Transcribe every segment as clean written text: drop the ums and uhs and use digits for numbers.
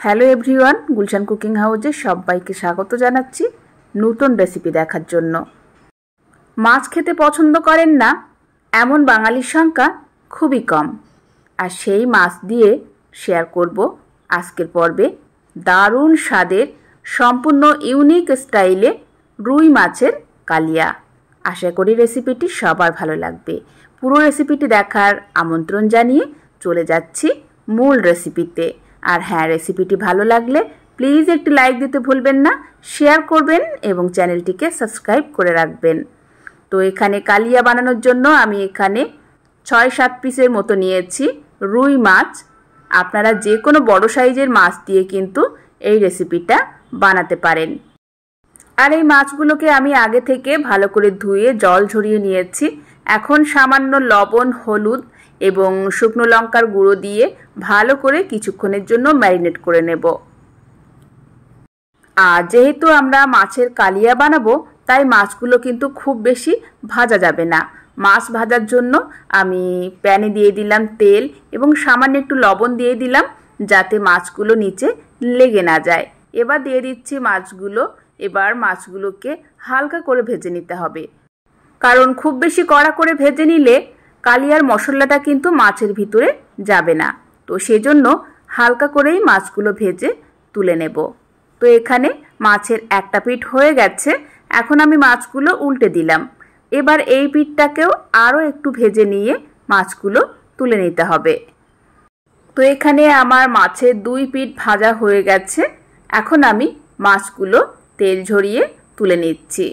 Hello everyone, Gulshan cooking হাউসে সবাইকে স্বাগত জানাচ্ছি নতুন রেসিপি দেখার জন্য। মাছ খেতে পছন্দ করেন না এমন বাঙালির সংখ্যা খুবই কম, আর সেই মাছ দিয়ে শেয়ার করব আজকের পর্বে দারুণ স্বাদের সম্পূর্ণ ইউনিক স্টাইলে রুই মাছের কালিয়া। আশা করি রেসিপিটি সবার ভালো লাগবে। পুরো রেসিপিটি দেখার আমন্ত্রণ জানিয়ে চলে যাচ্ছি মূল রেসিপিতে। আর হ্যাঁ, রেসিপিটি ভালো লাগলে প্লিজ একটি লাইক দিতে ভুলবেন না, শেয়ার করবেন এবং চ্যানেলটিকে সাবস্ক্রাইব করে রাখবেন। তো এখানে কালিয়া বানানোর জন্য আমি এখানে ৬-৭ পিসের মতো নিয়েছি রুই মাছ। আপনারা যে কোনো বড় সাইজের মাছ দিয়ে কিন্তু এই রেসিপিটা বানাতে পারেন। আর এই মাছগুলোকে আমি আগে থেকে ভালো করে ধুয়ে জল ঝরিয়ে নিয়েছি। এখন সামান্য লবণ, হলুদ এবং শুকনো লঙ্কার গুঁড়ো দিয়ে ভালো করে কিছুক্ষণের জন্য ম্যারিনেট করে নেব। আর যেহেতু আমরা মাছের কালিয়া বানাবো, তাই মাছগুলো কিন্তু খুব বেশি ভাজা যাবে না। মাছ ভাজার জন্য আমি প্যানে দিয়ে দিলাম তেল এবং সামান্য একটু লবণ দিয়ে দিলাম, যাতে মাছগুলো নিচে লেগে না যায়। এবার দিয়ে দিচ্ছি মাছগুলো। এবার মাছগুলোকে হালকা করে ভেজে নিতে হবে, কারণ খুব বেশি কড়া করে ভেজে নিলে কালিয়ার মশলাটা কিন্তু মাছের ভিতরে যাবে না। তো সেজন্য হালকা করেই মাছগুলো ভেজে তুলে নেব। তো এখানে মাছের একটা পিঠ হয়ে গেছে, এখন আমি মাছগুলো উল্টে দিলাম। এবার এই পিঠটাকেও আরও একটু ভেজে নিয়ে মাছগুলো তুলে নিতে হবে। তো এখানে আমার মাছের 2 পিঠ ভাজা হয়ে গেছে। এখন আমি মাছগুলো তেল ঝরিয়ে তুলে নিচ্ছি।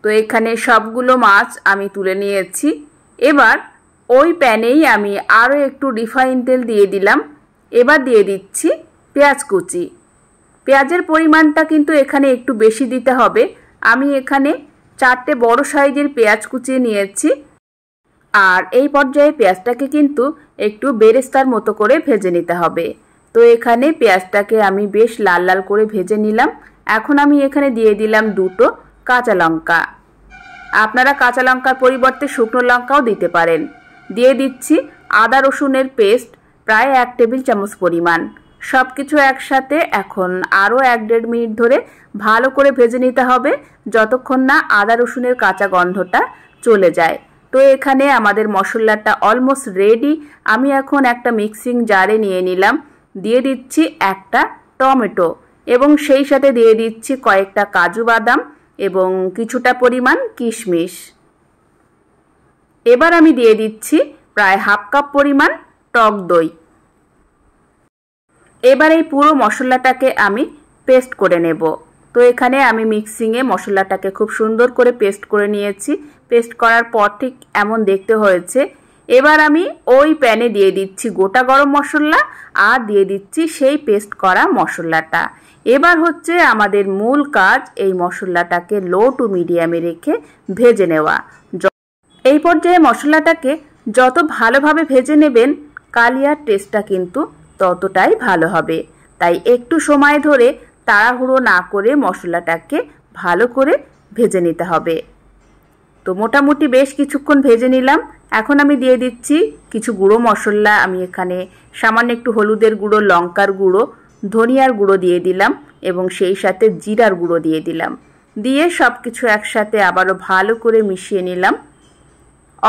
তো এখানে সবগুলো মাছ আমি তুলে নিয়েছি। এবার ওই প্যানেই আমি আরও একটু রিফাইন তেল দিয়ে দিলাম। এবার দিয়ে দিচ্ছি পেঁয়াজ কুচি। পেঁয়াজের পরিমাণটা কিন্তু এখানে একটু বেশি দিতে হবে। আমি এখানে 4টে বড় সাইজের পেঁয়াজ কুচিয়ে নিয়েছি। আর এই পর্যায়ে পেঁয়াজটাকে কিন্তু একটু বেরেস্তার মতো করে ভেজে নিতে হবে। তো এখানে পেঁয়াজটাকে আমি বেশ লাল লাল করে ভেজে নিলাম। এখন আমি এখানে দিয়ে দিলাম 2টো কাঁচা লঙ্কা। আপনারা কাঁচা লঙ্কার পরিবর্তে শুকনো লঙ্কাও দিতে পারেন। দিয়ে দিচ্ছি আদা রসুনের পেস্ট প্রায় 1 টেবিল চামচ পরিমাণ। সব কিছু একসাথে এখন আরও 1-1.5 মিনিট ধরে ভালো করে ভেজে নিতে হবে, যতক্ষণ না আদা রসুনের কাঁচা গন্ধটা চলে যায়। তো এখানে আমাদের মশলাটা অলমোস্ট রেডি। আমি এখন একটা মিক্সিং জারে নিয়ে নিলাম। দিয়ে দিচ্ছি একটা টমেটো এবং সেই সাথে দিয়ে দিচ্ছি কয়েকটা কাজু বাদাম এবং কিছুটা পরিমাণ কিশমিশ। এবার আমি দিয়ে দিচ্ছি প্রায় 1/2 কাপ পরিমাণ টক দই। এবার এই পুরো মশলাটাকে আমি পেস্ট করে নেব। তো এখানে আমি মিক্সিংয়ে মশলাটাকে খুব সুন্দর করে পেস্ট করে নিয়েছি। পেস্ট করার পর ঠিক এমন দেখতে হয়েছে। এবার আমি ওই প্যানে দিয়ে দিচ্ছি গোটা গরম মশলা আর দিয়ে দিচ্ছি সেই পেস্ট করা মশলাটা। এবার হচ্ছে আমাদের মূল কাজ, এই মশলাটাকে লো টু মিডিয়ামে রেখে ভেজে নেওয়া। এই পর্যায়ে মশলাটাকে যত ভালোভাবে ভেজে নেবেন, কালিয়ার টেস্টটা কিন্তু ততটাই ভালো হবে। তাই একটু সময় ধরে তাড়াহুড়ো না করে মশলাটাকে ভালো করে ভেজে নিতে হবে। তো মোটামুটি বেশ কিছুক্ষণ ভেজে নিলাম। এখন আমি দিয়ে দিচ্ছি কিছু গুঁড়ো মশলা। আমি এখানে সামান্য একটু হলুদের গুঁড়ো, লঙ্কার গুঁড়ো, ধনিয়ার গুঁড়ো দিয়ে দিলাম এবং সেই সাথে জিরার গুঁড়ো দিয়ে দিলাম। দিয়ে সব কিছু একসাথে আবারও ভালো করে মিশিয়ে নিলাম।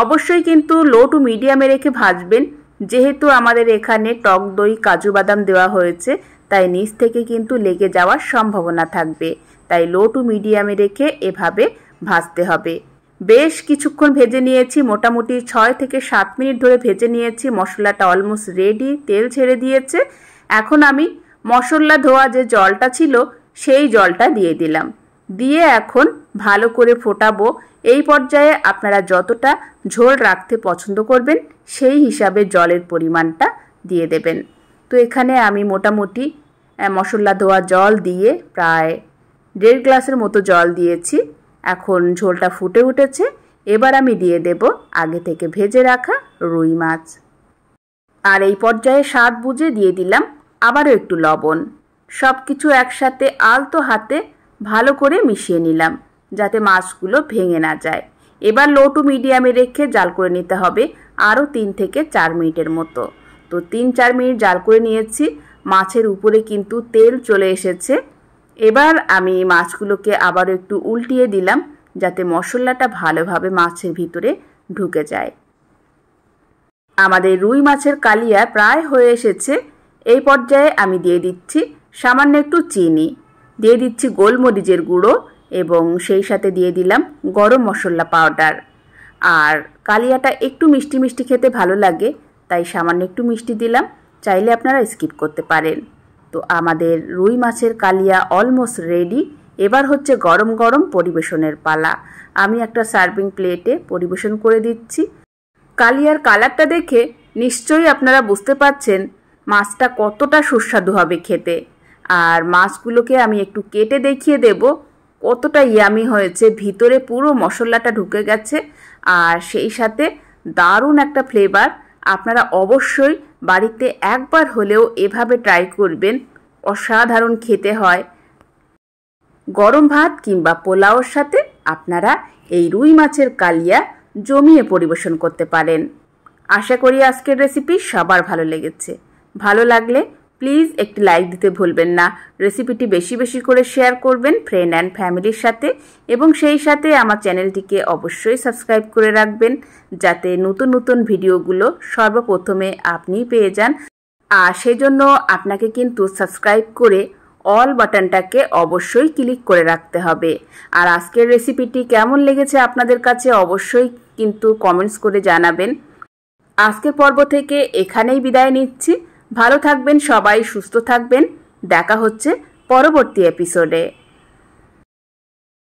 অবশ্যই কিন্তু লো টু মিডিয়ামে রেখে ভাজবেন, যেহেতু আমাদের এখানে টক দই, কাজু বাদাম দেওয়া হয়েছে, তাই নিচ থেকে কিন্তু লেগে যাওয়ার সম্ভাবনা থাকবে। তাই লো টু মিডিয়ামে রেখে এভাবে ভাজতে হবে। বেশ কিছুক্ষণ ভেজে নিয়েছি, মোটামুটি 6 থেকে 7 মিনিট ধরে ভেজে নিয়েছি। মশলাটা অলমোস্ট রেডি, তেল ছেড়ে দিয়েছে। এখন আমি মশলা ধোয়া যে জলটা ছিল সেই জলটা দিয়ে দিলাম। দিয়ে এখন ভালো করে ফোটাবো। এই পর্যায়ে আপনারা যতটা ঝোল রাখতে পছন্দ করবেন সেই হিসাবে জলের পরিমাণটা দিয়ে দেবেন। তো এখানে আমি মোটামুটি মশলা ধোয়া জল দিয়ে প্রায় 1.5 গ্লাসের মতো জল দিয়েছি। এখন ঝোলটা ফুটে উঠেছে। এবার আমি দিয়ে দেব আগে থেকে ভেজে রাখা রুই মাছ। আর এই পর্যায়ে স্বাদ বুঝে দিয়ে দিলাম আবারও একটু লবণ। সব কিছু একসাথে আলতো হাতে ভালো করে মিশিয়ে নিলাম, যাতে মাছগুলো ভেঙে না যায়। এবার লো টু মিডিয়ামে রেখে জাল করে নিতে হবে আরও 3 থেকে 4 মিনিটের মতো। তো 3-4 মিনিট জাল করে নিয়েছি। মাছের উপরে কিন্তু তেল চলে এসেছে। এবার আমি মাছগুলোকে আবার একটু উল্টিয়ে দিলাম যাতে মশলাটা ভালোভাবে মাছের ভিতরে ঢুকে যায়। আমাদের রুই মাছের কালিয়া প্রায় হয়ে এসেছে। এই পর্যায়ে আমি দিয়ে দিচ্ছি সামান্য একটু চিনি, দিয়ে দিচ্ছি গোলমরিচের গুঁড়ো এবং সেই সাথে দিয়ে দিলাম গরম মশলা পাউডার। আর কালিয়াটা একটু মিষ্টি মিষ্টি খেতে ভালো লাগে, তাই সামান্য একটু মিষ্টি দিলাম, চাইলে আপনারা স্কিপ করতে পারেন। তো আমাদের রুই মাছের কালিয়া অলমোস্ট রেডি। এবার হচ্ছে গরম গরম পরিবেশনের পালা। আমি একটা সার্ভিং প্লেটে পরিবেশন করে দিচ্ছি। কালিয়ার কালারটা দেখে নিশ্চয়ই আপনারা বুঝতে পারছেন মাছটা কতটা সুস্বাদু হবে খেতে। আর মাছগুলোকে আমি একটু কেটে দেখিয়ে দেব কতটা ইয়ামি হয়েছে, ভিতরে পুরো মশলাটা ঢুকে গেছে আর সেই সাথে দারুণ একটা ফ্লেভার। আপনারা অবশ্যই বাড়িতে একবার হলেও এভাবে ট্রাই করবেন, অসাধারণ খেতে হয়। গরম ভাত কিংবা পোলাওর সাথে আপনারা এই রুই মাছের কালিয়া জমিয়ে পরিবেশন করতে পারেন। আশা করি আজকের রেসিপি সবার ভালো লেগেছে। ভালো লাগলে প্লিজ একটি লাইক দিতে ভুলবেন না। রেসিপিটি বেশি বেশি করে শেয়ার করবেন ফ্রেন্ড অ্যান্ড ফ্যামিলির সাথে এবং সেই সাথে আমার চ্যানেলটিকে অবশ্যই সাবস্ক্রাইব করে রাখবেন যাতে নতুন নতুন ভিডিওগুলো সর্বপ্রথমে আপনি পেয়ে যান। আর সেজন্য আপনাকে কিন্তু সাবস্ক্রাইব করে অল বাটনটাকে অবশ্যই ক্লিক করে রাখতে হবে। আর আজকের রেসিপিটি কেমন লেগেছে আপনাদের কাছে অবশ্যই কিন্তু কমেন্টস করে জানাবেন। আজকের পর্ব থেকে এখানেই বিদায় নিচ্ছি। ভালো থাকবেন সবাই, সুস্থ থাকবেন। দেখা হচ্ছে পরবর্তী এপিসোডে।